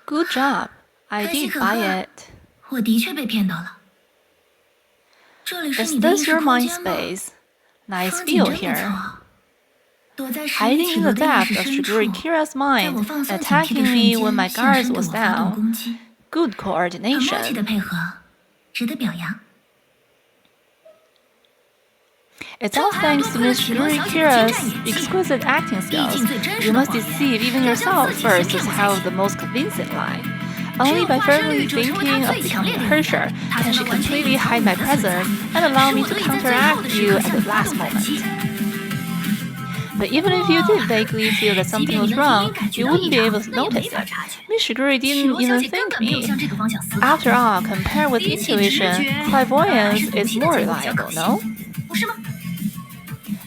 Good job. I did buy it. 我的确被骗到了。Is this your mind space? Nice view here. Hiding in the depth of Shigure Kira's mind, attacking me when my guard was down. Good coordination. 的配合，值得表扬。It's all thanks to Miss Shigure Kira's exquisite acting skills. You must deceive even yourself first to have the most convincing lie. Only by firmly thinking of becoming harsher can she completely hide my presence and allow me to counteract you at the last moment. But even if you did vaguely feel that something was wrong, you wouldn't be able to notice it. Miss Shigure didn't even think me. After all, compared with intuition, clairvoyance is more reliable, no?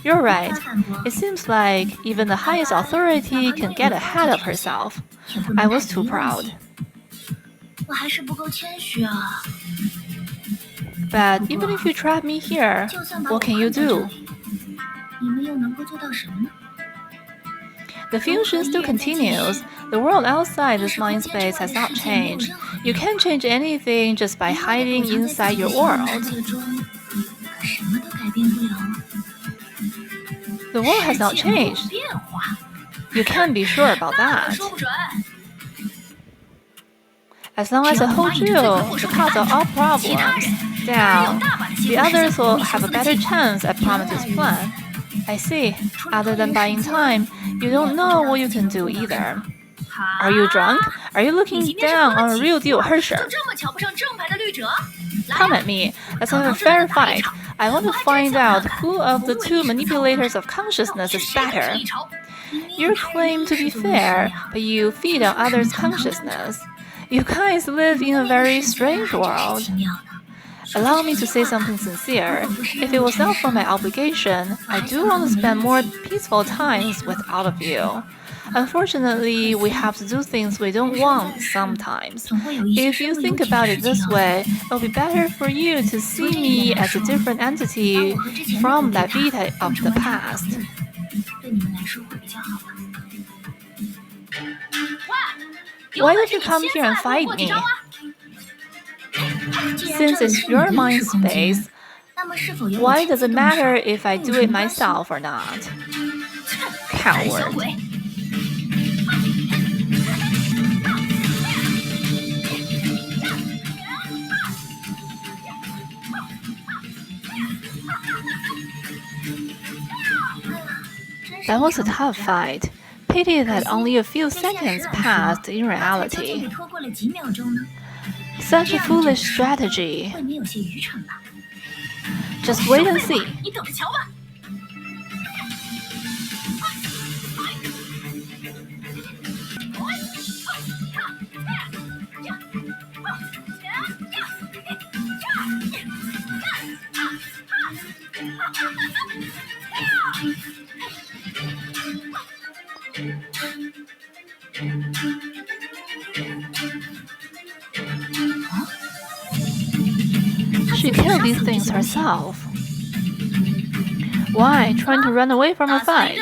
You're right. It seems like even the highest authority can get ahead of herself. I was too proud. But even if you trap me here, what can you do? The fusion still continues. The world outside this mind space has not changed. You can't change anything just by hiding inside your world. The world has not changed. You can't be sure about that. As long as I hold you, the cause of all problems, down, the others will have a better chance at Prometheus' plan. I see. Other than buying time, you don't know what you can do either. Are you drunk? Are you looking down on a real deal harsher? Come at me. Let's have a fair fight. I want to find out who of the two manipulators of consciousness is better. You claim to be fair, but you feed on others' consciousness. You guys live in a very strange world. Allow me to say something sincere. If it was not for my obligation, I do want to spend more peaceful times with all of you. Unfortunately, we have to do things we don't want sometimes. If you think about it this way, it'll be better for you to see me as a different entity from that Vita of the past. Why don't you come here and fight me? Since it's your mind space, why does it matter if I do it myself or not? Coward. That was a tough fight. Pity that only a few seconds passed in reality. Such a foolish strategy. Just wait and see. She killed these things herself. Why? Trying to run away from a fight?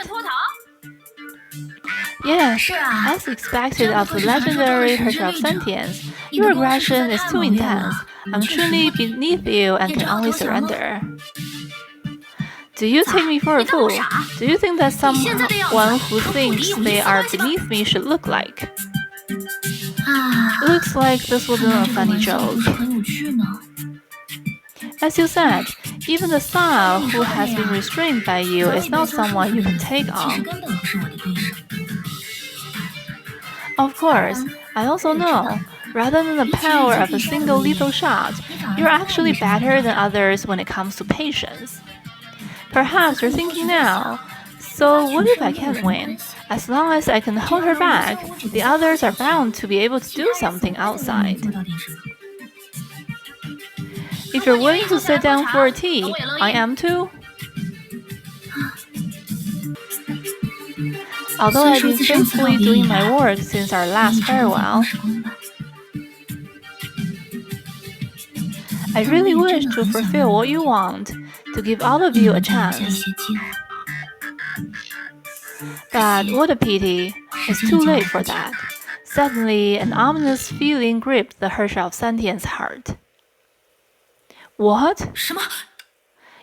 Yes, as expected of the legendary Herrscher of Sentience, your aggression is too intense. I'm truly beneath you and can only surrender. Do you take me for a fool? Do you think that someone who thinks they are beneath me should look like? Looks like this wasn't a funny joke. As you said, even the Sao who has been restrained by you is not someone you can take on. Of course, I also know, rather than the power of a single lethal shot, you're actually better than others when it comes to patience. Perhaps you're thinking now, so what if I can't win? As long as I can hold her back, the others are bound to be able to do something outside. If you're willing to sit down for a tea, I am too. Although I've been faithfully doing my work since our last farewell, I really wish to fulfill what you want, to give all of you a chance. But what a pity, it's too late for that. Suddenly, an ominous feeling gripped the Herrscher of Santian's heart. What? 什么？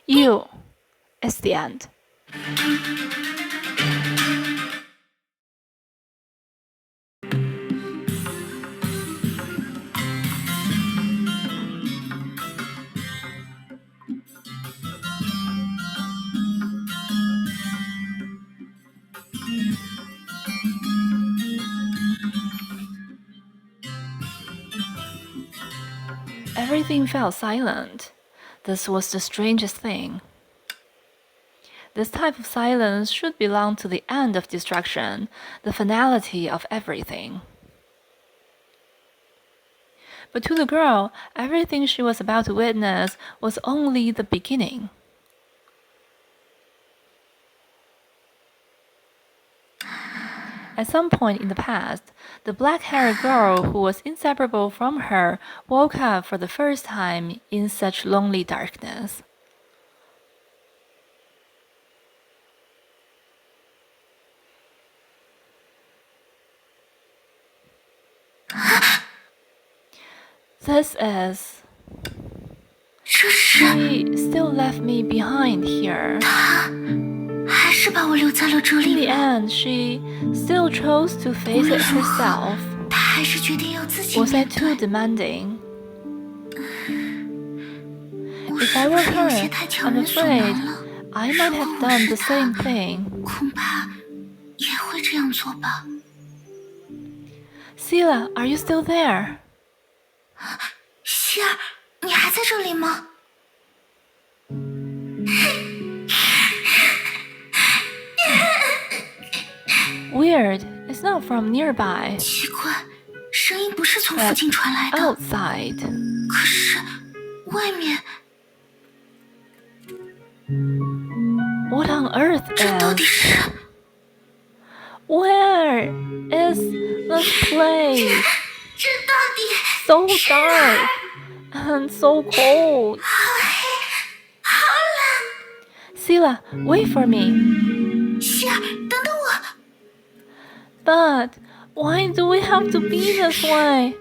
You. It's the end. Everything fell silent. This was the strangest thing. This type of silence should belong to the end of destruction, the finality of everything. But to the girl, everything she was about to witness was only the beginning. At some point in the past, the black-haired girl who was inseparable from her woke up for the first time in such lonely darkness. This is... She still left me behind here. 还是把我留在了这 In 里 the end, she still chose to face it herself. 她还是决定要自己 Was I 面 too 对。 demanding? 我 If 是 I 不 were 是有 her, 些太强 I'm 人所 afraid 难了？ I might have done the same thing. 恐怕也会这样做吧。 Sila, are you still there? 希儿，你还在这里吗？ Weird, it's not from nearby. 奇怪，声音不是从附近传来的， Outside. 可是外面 What on earth 这到底 is? 是？ Where is this place? 这到底 So dark and so cold. 好黑，好冷。 Sila, wait for me. 希儿，等等我。 But why do we have to be this way?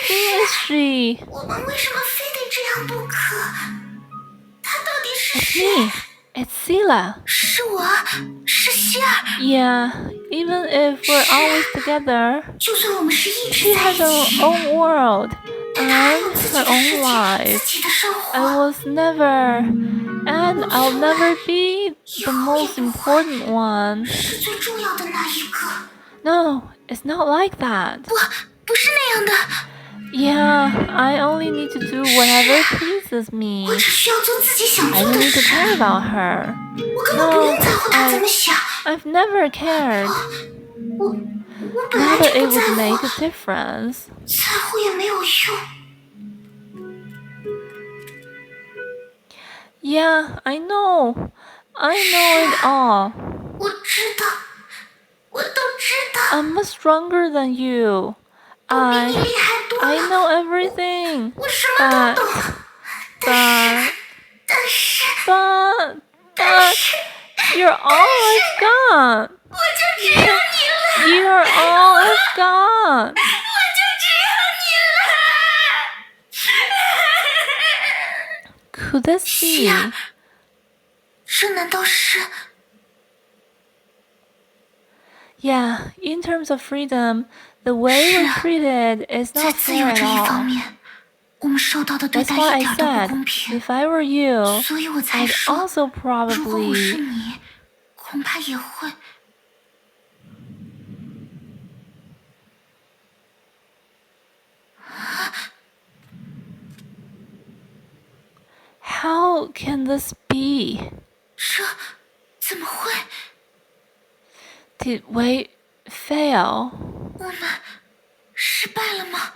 Who is she? 我们为什么非得这样不可？她到底是 It's 谁？ me. It's Sila. 是我，是希儿。 Yeah, even if we're always together, 就算我们是一 she 直在 has 一 her 起， own world 但她还有 and 自己 her 的世 own 界、 life. 自己的生 I 活。 was never, and I'll never be the most important one. 是最重要的那一个。 No, it's not like that. 不是那样的。 Yeah, I only need to do whatever pleases me. 我只需要做自己想 I 做 don't 的 need to 事。 care about her. 我根本不用在乎她怎么想。 I've never cared. 我本来 Not 就 that it 不在 would make 乎， a difference. 在乎也没有用。 Yeah, I know. I know it all. 我知道，我都知道， I'm much stronger than you. 比你厉害多 I 了。 know everything. 我什么都懂， But, 但是 but, you're all I've got. 我就只有你了， You're all I've got. 我就只有你了。 Could this be? 这难道是？ Yeah, in terms of freedom, the way we're treated is 在 not 自由 fair 这 at 一方 all. 面，我们受到的对 That's 待 why 一 I 点都不 said, 公平。 if I were you, 所以我才 I'd 说， also 如果我是 probably... 你，恐怕也会。 How can this be? 这怎么会？ Did we fail? 我们失败了吗？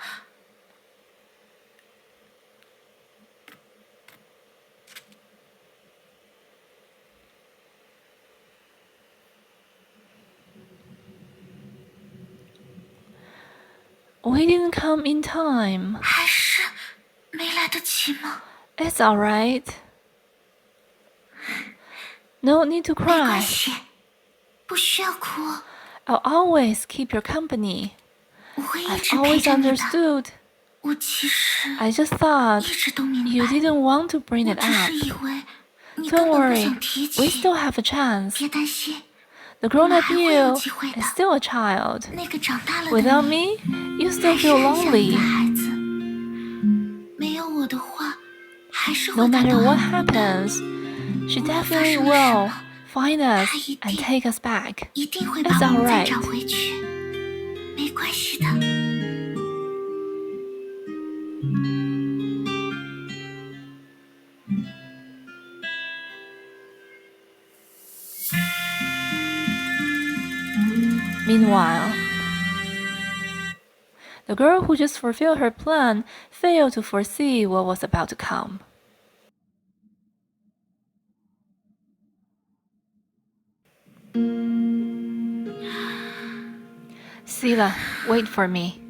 We didn't come in time. 还是没来得及吗？ It's alright. No need to 没关 cry. 系，不需要哭。 I'll always keep your company. I've always understood. 我其实 I just thought 一直都明白 you didn't want to bring 我 it 只 up. 是以为你 Don't 根本不 worry, 想提 we 起。 still have a chance. 别担心， The grown-up 我们还会有 you 机会的。 is still a child. 那个长大了的 Without 你 me, you still 还是 feel 很像你 lonely. 的孩子。没有我的话，还是 No 会感 matter 到 what 很孤单。 happens, she 无论发 definitely 生了什 will 么， find us 她一 and 定 take us back. 一定会 It's 把我们再 alright. 找回去。没关系的。 Meanwhile, the girl who just fulfilled her plan failed to foresee what was about to come. Sila, wait for me.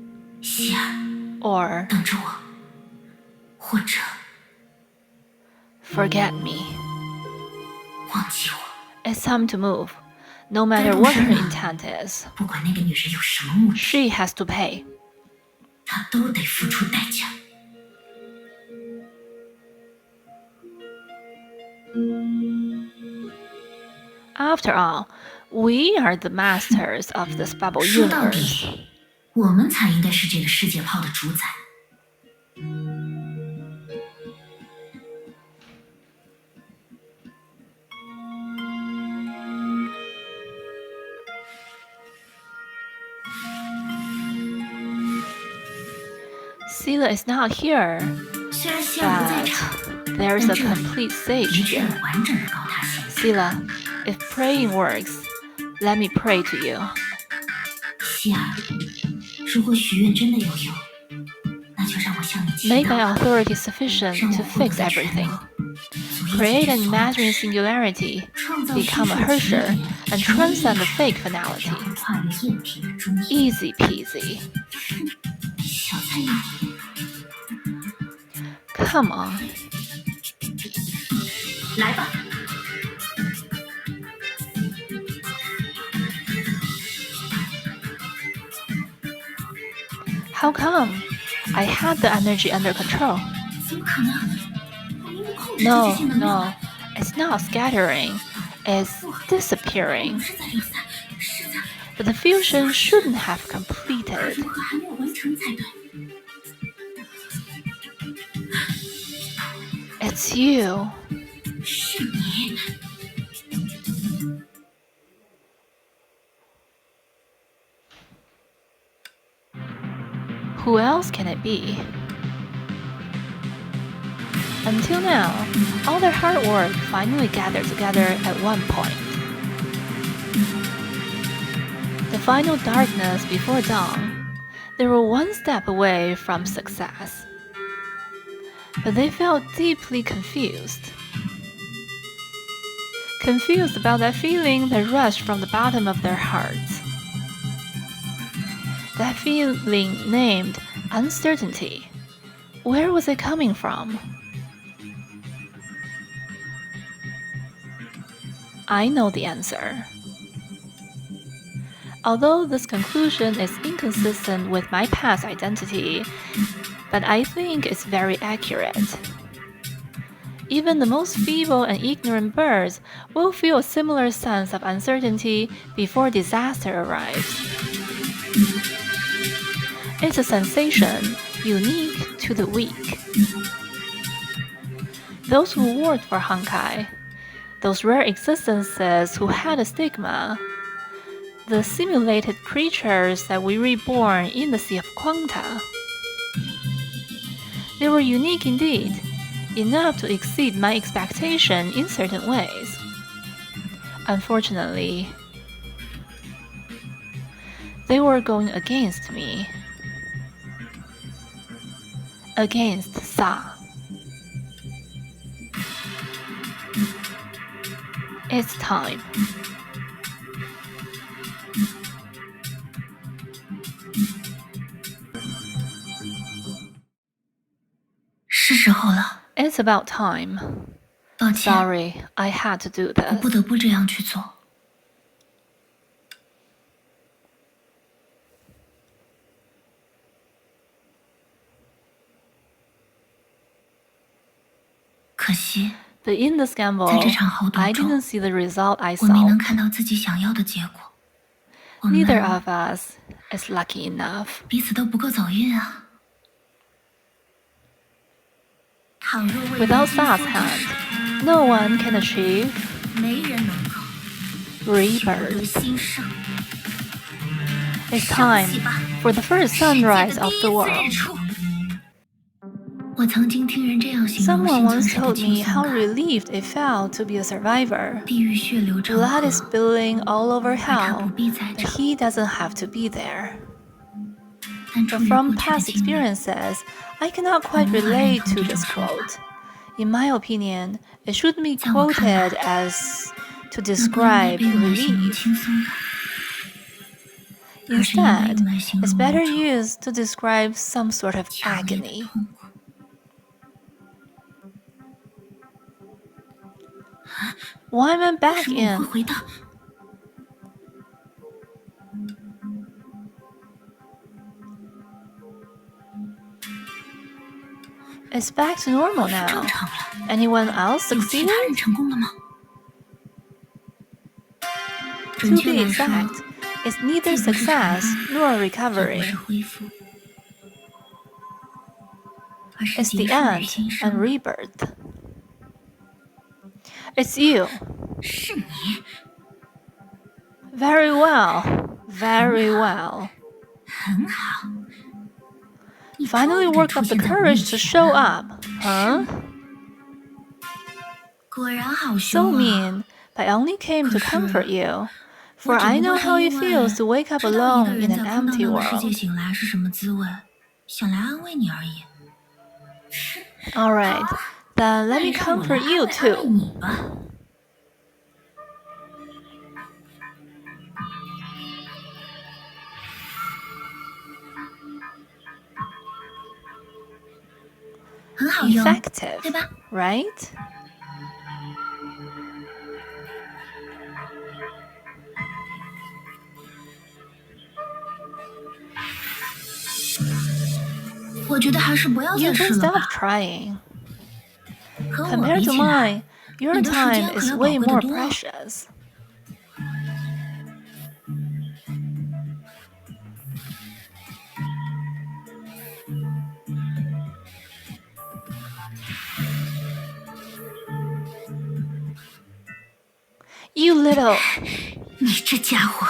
希儿， Or 等着我，或者 forget me. 忘记我。 It's time to move. No matter what her intent is, 不管那个女人有什么目的， she has to pay. 她都得付出代价。 After all, we are the masters of this bubble 说到 universe. 底，我们才应该是这个世界炮的主宰。 Sila is not here, 虽然希尔不在 but 场， there's 但 a 这里 complete stage 的确有 here. 完整的高塔线。 Sila, if praying works, let me pray to you. 希尔，如果许愿真的有用，那就让我向你祈 Make my 祷， authority sufficient 让 to 我获得 fix 的全 everything. 能，足以 Create 解 an 决所有的 imaginary 事， singularity, 创造 become a 虚数奇 Hersher, 点， and 成为 transcend the 艺术 fake 只 finality. 会跨越液体的中心。 Easy peasy. 小菜一碟， Come on. 来吧。 How come? I had the energy under control. 怎么可能？我明明控制着 No, 这些能量 no, it's not scattering, it's 不 disappearing. 是在流散，是在 But the fusion shouldn't have completed. 如何还没有完成才对。 It's you. 是你， Who else can it be? Until now, all their hard work finally gathered together at one point. The final darkness before dawn, they were one step away from success. But they felt deeply confused. Confused about that feeling that rushed from the bottom of their hearts. That feeling named uncertainty. Where was it coming from? I know the answer. Although this conclusion is inconsistent with my past identity, but I think it's very accurate. Even the most feeble and ignorant birds will feel a similar sense of uncertainty before disaster arrives. It's a sensation unique to the weak. Those who worked for Honkai, those rare existences who had a stigma, the simulated creatures that we reborn in the Sea of Quanta. They were unique indeed, enough to exceed my expectation in certain ways. Unfortunately, they were going against me. Against Sa. It's time. 是时候了。 It's about time. 抱歉， Sorry, I had to do 我不 this. 得不这样去做。可惜 But in this 在 gamble, 这场豪赌 I 中 didn't see the result I 我没 saw. 能看到自己想要的结果。我 Neither 们 of us is lucky enough. 彼此都不够走运啊。倘若为 Without 黄金 Sa's 所指 hand, no one can achieve 没人能够救得 rebirth. 新生。 It's time for the first sunrise of the 世界的第一次日 world. 出。我曾经听人这样形容 Someone 幸 once 存者的 told 轻 me 松 how 感： relieved it felt to be a survivor. 地狱血流成 Blood 河， is spilling all over 而他 hell, 不必在 but 场。 he doesn't have to be there. 但出 But 于 from 过去的 past 经历， experiences, I cannot quite 我无法认 relate 同 to 这种 this 说法。 quote. In my opinion, it shouldn't be 在我看来， quoted as to 那不应该 describe 被用来形容 relief. 轻松感，而是应该 Instead, 用来形 it's 容 better 无常 used to describe some sort of 强烈的 agony. 痛苦。Why am I 为 back 什么我会 in? 回到？ It's back to normal 恢复正 now. 常了。 Anyone else 有其 succeeded? 他人成功了吗？ To 准确 be 来说， exact, it's neither 既不是成 success 功， nor 也不 recovery. 是恢复，而是 It's 结 the 束与 end 新 and 生。 rebirth. It's you. 是你， Very well. Very well. 很好。你 Finally 终于该 worked 出 up the 现在我面 courage to 前 show 了。 up, huh? 果然好 So 凶啊！ mean, but I only came to 可是， comfort you. 我 For 只 I 不 know 过 how 是 it 因为 feels to wake up 知道一个 alone 人 in 在 an 空荡 empty 荡的世界 world. 醒来是什么滋味，想来安慰你而已。 Alright, then let me 那让我来 comfort 安 you 慰安慰 too. 你吧。很好用， Effective, 对吧？ right? "我觉得还是不要 You 再试 can 了 stop 吧。 trying. 和我 Compared 比 to 起来， mine, your 你的时 time 间可 is 要宝 way 贵得 more 多。 precious. You little... 你这家伙，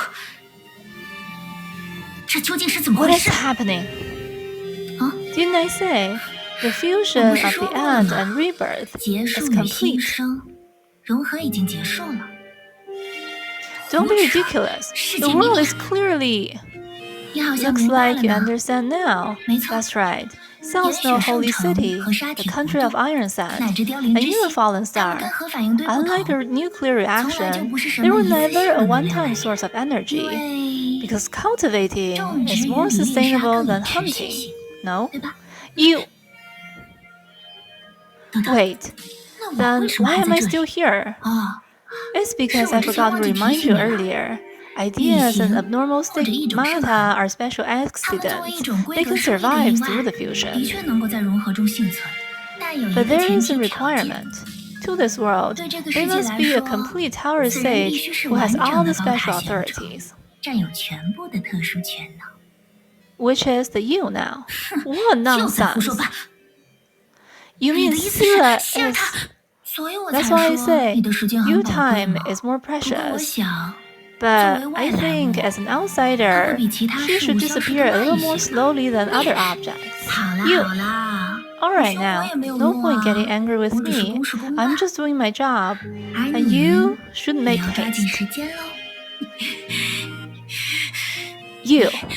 这究竟是怎么 What 回 is 事？ happening? 啊， Didn't I say the 我 fusion 不是 of 说 the 过了 end 吗？ and rebirth 结 is 束与新 complete? 生，融合已经结束了。 Don't be 胡扯 ridiculous. 世 The 界明 world 明 is clearly... 你好像 Looks 明白 like 了 you 呢。 understand now. 没错， That's right. 也 Sounds 许 no 圣 holy 城 city, 和沙 the 体 country 活 of 动， iron 乃 sand, 至凋零 and 之 you're a 血， fallen 它们 star. 跟核反应堆不 Unlike 同， a nuclear 从来就 reaction, 不是什 they 么 were 一次 never 性 a 的能量 one-time 来 source of 源， energy. 因为 Because cultivating 种 is 植 more 与比猎杀 sustainable 更有 than 全新 hunting. 性， No? 对吧？ You... 等等， Wait. 那我 Then 为什么 why 还 am 在 I 这 still 里？ here? 啊， It's because 是 I 我之前 forgot to 忘记提 remind 醒 you 你了。 earlier. 异 Ideas 形 and abnormal 或者异种生物， stigmata are special 它们作为一 accidents. 种规 They 格 can 生育的 survive 意 through the 外，的 fusion. 确能够在融合中幸存，但有一 But 个 there 前 is a 提条件。 requirement. To this world, 对这个 there 世界 must 来 be a 说， complete tower 此人必 sage 须是 who 完 has 整 all 的 the 高 special 塔现场， authorities, 占有全部的特殊权能。 which is the you now. What 又在胡说 nonsense! 八！ You 你 mean 的意思是 Sila 希尔 is... 塔？所以我才 That's why I 说 say 你的时间 you 很宝贵 time 嘛。 is more 不过我 precious. 想， But 作为 I 外来 think 物， as an 它会 outsider, 比其他 she 事 should 物消失 disappear 得 a 慢 little 一 more 些。 slowly than other objects. 好啦 You... 好啦， Alright 你说我 now, 也没有 no 用 point 啊， getting angry with 我只是 me. 公事公办。 I'm just doing my job. 而 And 你 you should 也 make 要抓紧 haste. 时间喽。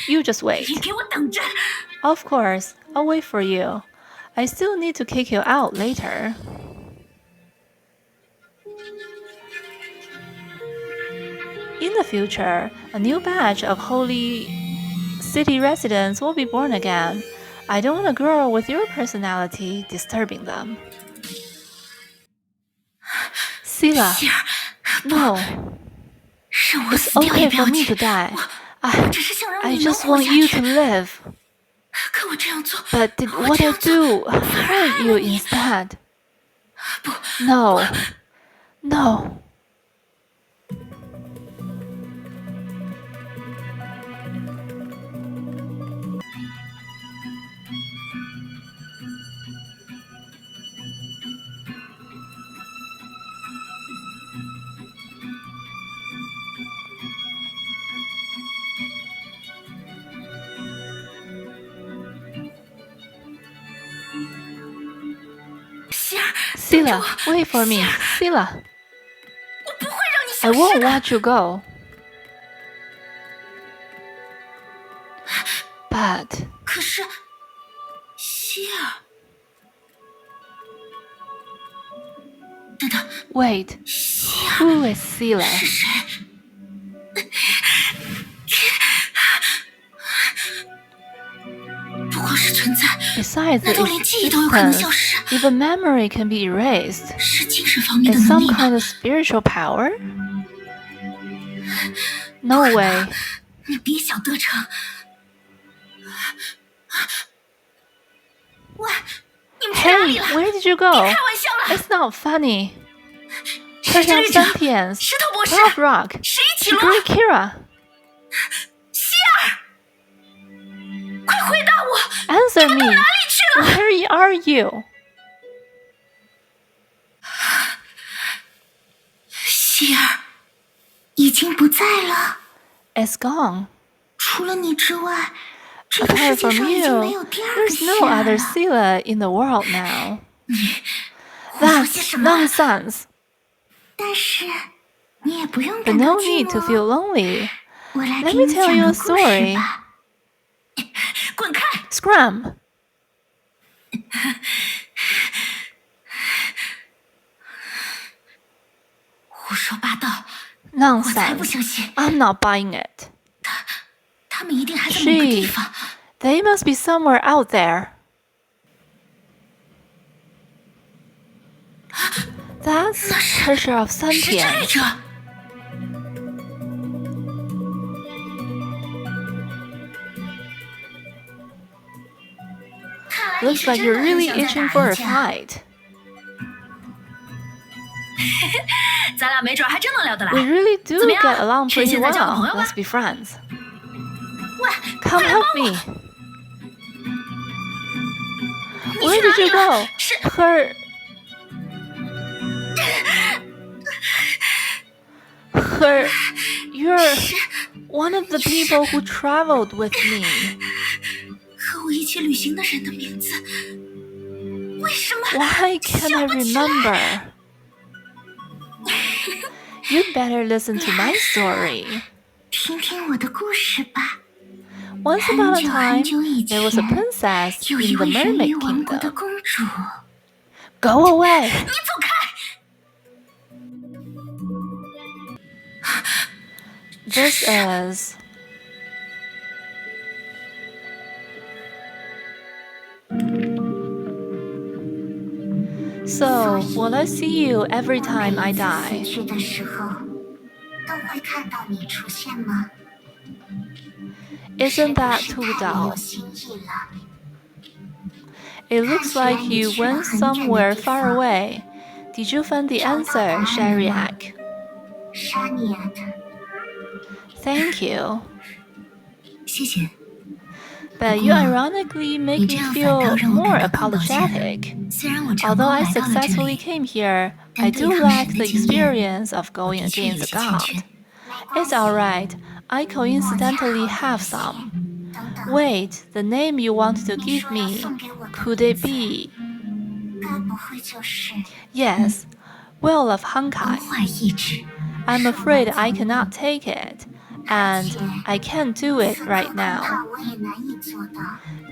You just wait. 你给我等着！ Of course, I'll wait for you. I still need to kick you out later. In the future, a new batch of holy city residents will be born again. I don't want a girl with your personality disturbing them. Sila, 希尔， no, 是我 it's 死掉也 okay 不要 for me 紧 to。die. 我 I 只是想让 I 你能 just 活 want 下 you 去 to。live. 可我这样做， But did 我 what 这 I 样做 do 反而害 hurt 了 you 你。 instead? No. No. Sila, wait for me. Sila. I won't let you go. But 可是，希尔，等等， wait, 希尔 who is Sila? 是谁？不光是存在， Besides 难道 its 连记忆都有可能消 existence, 失？ even memory can be erased. 是精神方面的 Is 能 some 力吗？ kind of spiritual power? No way. 你别想得逞！喂，你们去哪 Hey, 里了？ where did you go? 开玩笑了！ It's not funny. 石之 Curse 律 of 者， Sentience, 石头博士， Cloud Rock, 谁一起了？ Shiguri Kira. 希尔，快回答我！ Answer 你们到 me. 哪里去了？ Where are you? 希尔已经不在了。 It's gone. 除了你之外，这个世 Apart 界 from 上已经没 you, 有第二个 there's 希 no 尔 other 了。 Sila in the world now. 胡说些 That's 什么？ nonsense. 但是你也不用 But 感到 no 寂 need to 寞。 feel lonely. 我来 Let 听 me 你 tell 讲 you 个 a 故事 story. 吧。滚开！ Scram. 胡说八道！我才不 Nonsense. 相信， I'm not buying it. 他们一定还在某个地 She. 方。 They must be somewhere out there. That's Treasure of 石之律 Sentience. 者， 看来你 Looks 是 like 真 you're 的很 really 想再 itching 打 for 一 a 架。 fight. 咱俩没准还真能聊得来。 We really do 怎么样？ get along 趁 pretty 现在交个朋 well. 友吧。 Let's be friends. 喂， Come 快来 help 帮我！ me. 你 Where 去哪 did you 里了？ go? 是 You're one of the people who traveled with me. 和我一起旅行的人的名字，为什么 Why can't I 想不起来？ remember? You'd better listen to my story. 听听我的故事吧。 Once 很 upon a 久很 time, 久以 there was a 前， princess 有一 in the 位人鱼 mermaid 王国的 kingdom. 公主。 Go away! 你走开！ This is... So, will I see you every time I 我每一次 die? 死去的时候，都会看到你出现吗？ Isn't 是不 that 是 too 太没有 dull? 新意了？ It looks like you went somewhere far away. Did you find the answer, Shariak? 沙尼亚特， Thank you. 谢谢。 But you ironically make 你 me 这样反倒 feel 让我 more 感到更抱歉。 apologetic. 虽然我成 Although 功 I 来到了这 successfully 里， came here, 但 I 对 do 抗 lack 神 the 的经验， experience of 我 going 的确有 against 些 the 欠 god. 缺。 It's alright. I coincidentally have some. 等等， Wait, the name you want to 你 give 说要 me, 送给我的 could 名 it 字， be? 该不会就是 Yes, Well of 崩 Honkai. 坏意志？ I'm afraid I cannot take it, and I can't do it 很 right 可 now. 怕，我也难以做到。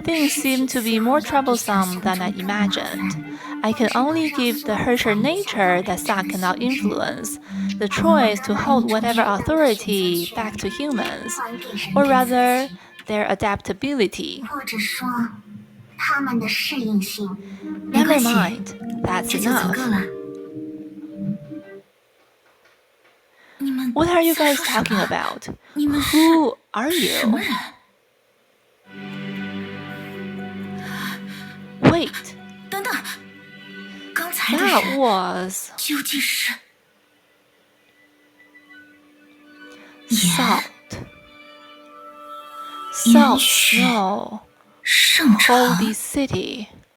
Things seem to be more troublesome than I imagined. I can only give the harsher nature that Sa cannot influence, the choice to hold whatever authority back to humans, 还给人 or 的 rather, their adaptability. 或者说他们的适应性。没 Never 关系， mind, that's 这就足够 enough. 了。你们 What are you 在 guys 说什 talking 么？ about? 你们是 Who are 什么 you? 人？ Wait, 等等，刚才的 that was 究竟是 salt. 岩 Salt 雪 snow. 圣城 Holy city.